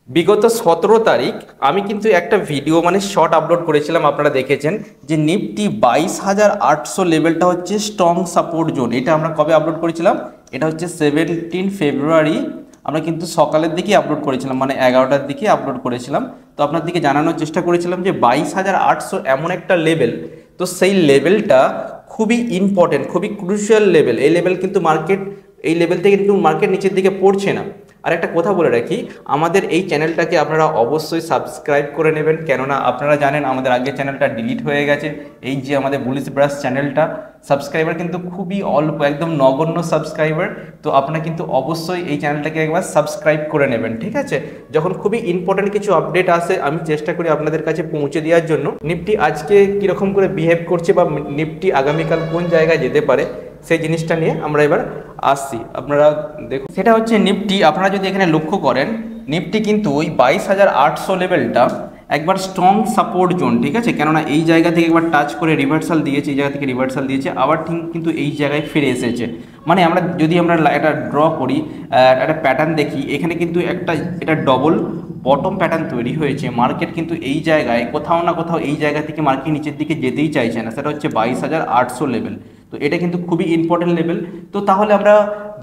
বিগত 17 তারিখ আমি কিন্তু একটা ভিডিও মানে শর্ট আপলোড করেছিলাম, আপনারা দেখেছেন যে নিফটি 22,800 লেভেলটা হচ্ছে স্ট্রং সাপোর্ট জোন। এটা আমরা কবে আপলোড করেছিলাম? এটা হচ্ছে 17 ফেব্রুয়ারি। আমরা কিন্তু সকালের দিকে আপলোড করেছিলাম, মানে 11টার দিকে আপলোড করেছিলাম। তো আপনাদেরকে জানানোর চেষ্টা করেছিলাম যে 22,800 এমন একটা লেভেল, তো সেই লেভেলটা খুবই ইম্পর্টেন্ট, খুবই ক্রুশিয়াল লেভেল। এই লেভেল কিন্তু মার্কেট, এই লেভেল থেকে কিন্তু মার্কেট নিচের দিকে পড়ছে না। আর একটা কথা বলে রাখি, আমাদের এই চ্যানেলটাকে আপনারা অবশ্যই সাবস্ক্রাইব করে নেবেন, কেননা আপনারা জানেন আমাদের আগের চ্যানেলটা ডিলিট হয়ে গেছে। এই যে আমাদের বুলিশ ব্রাশ চ্যানেলটা, সাবস্ক্রাইবার কিন্তু খুবই অল্প, একদম নগণ্য সাবস্ক্রাইবার। তো আপনারা কিন্তু অবশ্যই এই চ্যানেলটাকে একবার সাবস্ক্রাইব করে নেবেন, ঠিক আছে? যখন খুবই ইম্পর্টেন্ট কিছু আপডেট আসে আমি চেষ্টা করি আপনাদের কাছে পৌঁছে দেওয়ার জন্য। নিফটি আজকে কীরকম করে বিহেভ করছে বা নিফটি আগামীকাল কোন জায়গায় যেতে পারে, সেই জিনিসটা নিয়ে আমরা এবার আসছি। আপনারা দেখুন, সেটা হচ্ছে নিফটি। আপনারা যদি এখানে লক্ষ্য করেন, নিফটি কিন্তু ওই 22,800 লেভেলটা একবার স্ট্রং সাপোর্ট জোন, ঠিক আছে? কেননা এই জায়গা থেকে একবার টাচ করে রিভার্সাল দিয়েছে, এই জায়গা থেকে রিভার্সাল দিয়েছে, আবার ঠিক কিন্তু এই জায়গায় ফিরে এসেছে। মানে আমরা যদি আমরা এটা ড্র করি, একটা প্যাটার্ন দেখি, এখানে কিন্তু একটা এটা ডবল বটম প্যাটার্ন তৈরি হয়েছে। মার্কেট কিন্তু এই জায়গায় কোথাও না কোথাও এই জায়গা থেকে মার্কেট নিচের দিকে যেতেই চাইছে না, সেটা হচ্ছে 22,800 লেভেল। তো এটা কিন্তু খুবই ইম্পর্টেন্ট লেভেল। তো তাহলে আমরা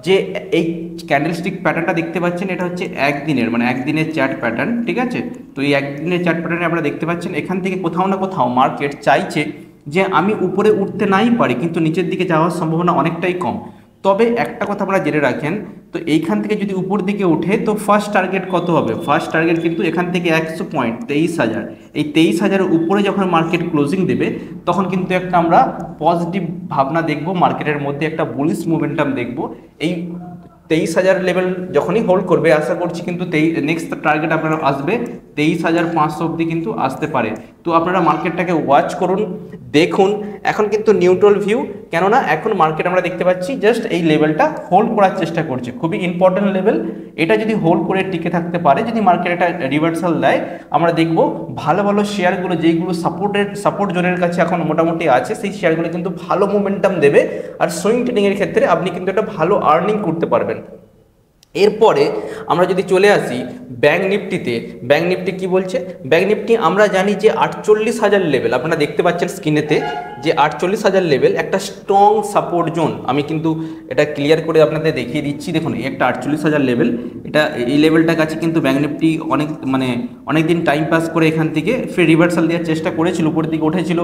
যে এই ক্যান্ডেলস্টিক প্যাটার্নটা দেখতে পাচ্ছেন, এটা হচ্ছে একদিনের, মানে একদিনের চার্ট প্যাটার্ন, ঠিক আছে? তো এই একদিনের চার্ট প্যাটার্নে আপনারা দেখতে পাচ্ছেন এখান থেকে কোথাও না কোথাও মার্কেট চাইছে যে আমি উপরে উঠতে নাই পারি, কিন্তু নিচের দিকে যাওয়ার সম্ভাবনা অনেকটাই কম। তবে একটা কথা আপনারা জেনে রাখেন, তো এইখান থেকে যদি উপর দিকে ওঠে তো ফার্স্ট টার্গেট কত হবে? ফার্স্ট টার্গেট কিন্তু এখান থেকে 100 পয়েন্ট, 23,000। এই 23,000-এর উপরে যখন মার্কেট ক্লোজিং দেবে তখন কিন্তু একটা আমরা পজিটিভ ভাবনা দেখব, মার্কেটের মধ্যে একটা বুলিশ মোমেন্টাম দেখব। এই 23,000 লেভেল যখনই হোল্ড করবে, আশা করছি কিন্তু নেক্সট টার্গেট আপনারা আসবে 23,500 অবধি কিন্তু আসতে পারে। তো আপনারা মার্কেটটাকে ওয়াচ করুন, দেখুন। এখন কিন্তু নিউট্রাল ভিউ, কেননা এখন মার্কেট আমরা দেখতে পাচ্ছি জাস্ট এই লেভেলটা হোল্ড করার চেষ্টা করছে, খুবই ইম্পর্টেন্ট লেভেল। এটা যদি হোল্ড করে টিকে থাকতে পারে, যদি মার্কেট এটা রিভার্সাল দেয়, আমরা দেখব ভালো ভালো শেয়ারগুলো যেইগুলো সাপোর্ট জোনের কাছে এখন মোটামুটি আছে, সেই শেয়ারগুলো কিন্তু ভালো মোমেন্টাম দেবে। আর সুইং ট্রেডিংয়ের ক্ষেত্রে আপনি কিন্তু একটা ভালো আর্নিং করতে পারবেন। এরপরে আমরা যদি চলে আসি ব্যাঙ্ক নিফটিতে, ব্যাঙ্ক নিফটি কী বলছে? ব্যাঙ্ক নিফটি আমরা জানি যে 48,000 লেভেল, আপনারা দেখতে পাচ্ছেন স্ক্রিনেতে যে 48,000 লেভেল একটা স্ট্রং সাপোর্ট জোন। আমি কিন্তু এটা ক্লিয়ার করে আপনাদের দেখিয়ে দিচ্ছি। দেখুন, এই একটা 48,000 লেভেল, এটা এই লেভেলটার কাছে কিন্তু ব্যাঙ্ক নিফটি অনেক দিন টাইম পাস করে এখান থেকে ফের রিভার্সাল দেওয়ার চেষ্টা করেছিল, উপরের দিকে উঠেছিল,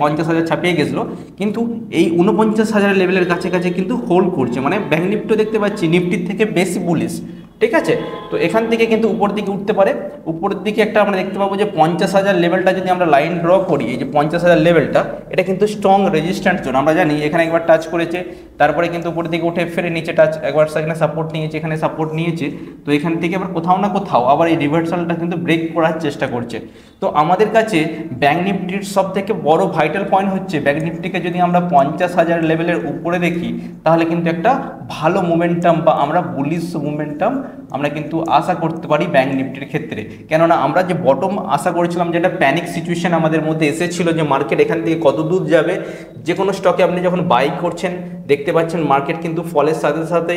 50,000 ছাপিয়ে গেছিলো, কিন্তু এই 49,000 লেভেলের কাছে কিন্তু হোল্ড করছে। মানে ব্যাঙ্ক নিফটিও দেখতে পাচ্ছি নিফটির থেকে বেশি বুলিশ, ঠিক আছে? তো এখান থেকে কিন্তু উপর দিকে উঠতে পারে। উপরের দিকে একটা আমরা দেখতে পাবো যে 50,000 লেভেলটা যদি আমরা লাইন ড্র করি, এই যে 50,000 লেভেলটা, এটা কিন্তু স্ট্রং রেজিস্ট্যান্স জোন। আমরা জানি এখানে একবার টাচ করেছে, তারপরে কিন্তু উপরের দিকে উঠে ফেরে নিচে টাচ, একবার সেখানে সাপোর্ট নিয়েছে, এখানে সাপোর্ট নিয়েছে। তো এখান থেকে আবার কোথাও না কোথাও আবার এই রিভার্সালটা কিন্তু ব্রেক করার চেষ্টা করছে। তো আমাদের কাছে ব্যাঙ্ক নিফটির সব থেকে বড় ভাইটাল পয়েন্ট হচ্ছে, ব্যাঙ্ক নিফটিকে যদি আমরা 50,000 লেভেলের উপরে দেখি, তাহলে কিন্তু একটা ভালো মোমেন্টাম বা আমরা বুলিশ মোমেন্টাম আমরা কিন্তু আশা করতে পারি ব্যাঙ্ক নিফটির ক্ষেত্রে। কেননা আমরা যে বটম আশা করেছিলাম, যেটা প্যানিক সিচুয়েশন আমাদের মধ্যে এসেছিল যে মার্কেট এখান থেকে কত দূর যাবে। যে কোনো স্টকে আপনি যখন বাই করছেন দেখতে পাচ্ছেন মার্কেট কিন্তু ফলের সাথে সাথে,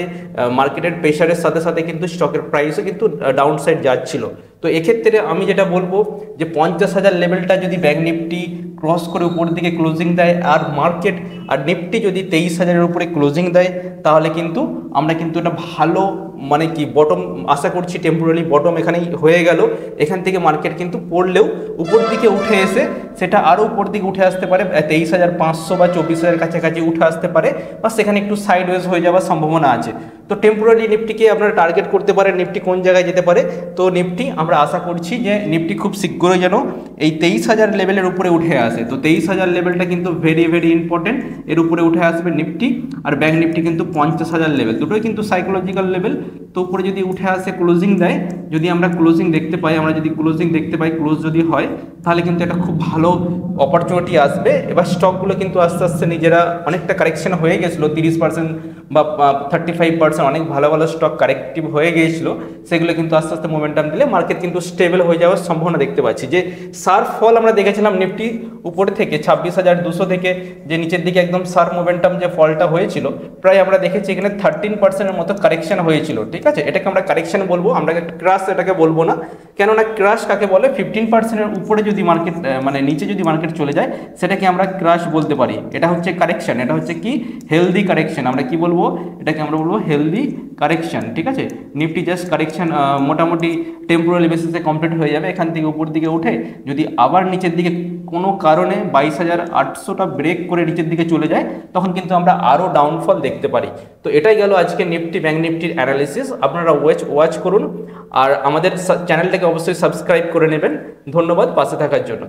মার্কেটের প্রেশারের সাথে সাথে কিন্তু স্টকের প্রাইসও কিন্তু ডাউন সাইড যাচ্ছিল। তো এক্ষেত্রে আমি যেটা বলবো যে 50,000 লেভেলটা যদি ব্যাঙ্ক নিফটি ক্রস করে উপরের দিকে ক্লোজিং দেয়, আর মার্কেট আর নিফটি যদি 23,000-এর উপরে ক্লোজিং দেয়, তাহলে কিন্তু আমরা কিন্তু একটা ভালো মানে কি বটম আশা করছি, টেম্পোরারি বটম এখানেই হয়ে গেল। এখান থেকে মার্কেট কিন্তু পড়লেও উপর দিকে উঠে এসে সেটা আরও উপর দিকে উঠে আসতে পারে, 23,500 বা 24,000 কাছাকাছি উঠে আসতে পারে, বা সেখানে একটু সাইডওয়েজ হয়ে যাওয়ার সম্ভাবনা আছে। তো টেম্পোরারি নিফটিকে আপনারা টার্গেট করতে পারেন, নিফটি কোন জায়গায় যেতে পারে। তো নিফটি আমরা আশা করছি যে নিফটি খুব শীঘ্রই যেন এই 23,000 লেভেলের উপরে উঠে আসে। তো 23,000 লেভেলটা কিন্তু ভেরি ভেরি ইম্পর্টেন্ট, এর উপরে উঠে আসবে নিফটি। আর ব্যাঙ্ক নিফটি কিন্তু 50,000 লেভেল, দুটোই কিন্তু সাইকোলজিক্যাল লেভেল। তো উপরে যদি উঠে আসে ক্লোজিং দেয়, যদি আমরা ক্লোজিং দেখতে পাই, ক্লোজ যদি হয়, তাহলে কিন্তু একটা খুব ভালো অপরচুনিটি আসবে। এবার স্টকগুলো কিন্তু আস্তে আস্তে নিজেরা অনেকটা কারেকশন হয়ে গেছিলো, 30% বা 35%, অনেক ভালো ভালো স্টক কারেক্টিভ হয়ে গিয়েছিল। সেগুলো কিন্তু আস্তে আস্তে মোমেন্টাম দিলে মার্কেট কিন্তু স্টেবল হয়ে যাওয়ার সম্ভাবনা দেখতে পাচ্ছি। যে শার্প ফল আমরা দেখেছিলাম নিফটি উপরে থেকে 26,200 থেকে যে নিচের দিকে একদম শার্প মোমেন্টাম যে ফলটা হয়েছিল, প্রায় আমরা দেখেছি এখানে 13%-এর মতো কারেকশন হয়েছিল, ঠিক ঠিক আছে, এটাকে আমরা কারেকশন বলবো, আমরা ক্রাশ এটাকে বলবো না। কেননা ক্রাশ কাকে বলে, 15%-এর উপরে যদি মার্কেট মানে নিচে যদি মার্কেট চলে যায় সেটাকে আমরা ক্রাশ বলতে পারি। এটা হচ্ছে কারেকশন, এটা হচ্ছে কি হেলদি কারেকশন। আমরা কি বলবো, এটাকে আমরা বলবো হেলদি কারেকশন। ঠিক আছে, নিফটি জাস্ট কারেকশন মোটামুটি টেম্পোরারি বেসিসে কমপ্লিট হয়ে যাবে, এখান থেকে উপর দিকে উঠে যদি আবার নিচের দিকে কোনো কারণে 22,800টা ব্রেক করে নিচের দিকে চলে যায় তখন কিন্তু আমরা আরও ডাউনফল দেখতে পারি। তো এটাই গেল আজকে নিফটি ব্যাংক নিফটির অ্যানালিসিস। আপনারা ওয়াচ করুন আর আমাদের চ্যানেলটাকে অবশ্যই সাবস্ক্রাইব করে নেবেন। ধন্যবাদ পাশে থাকার জন্য।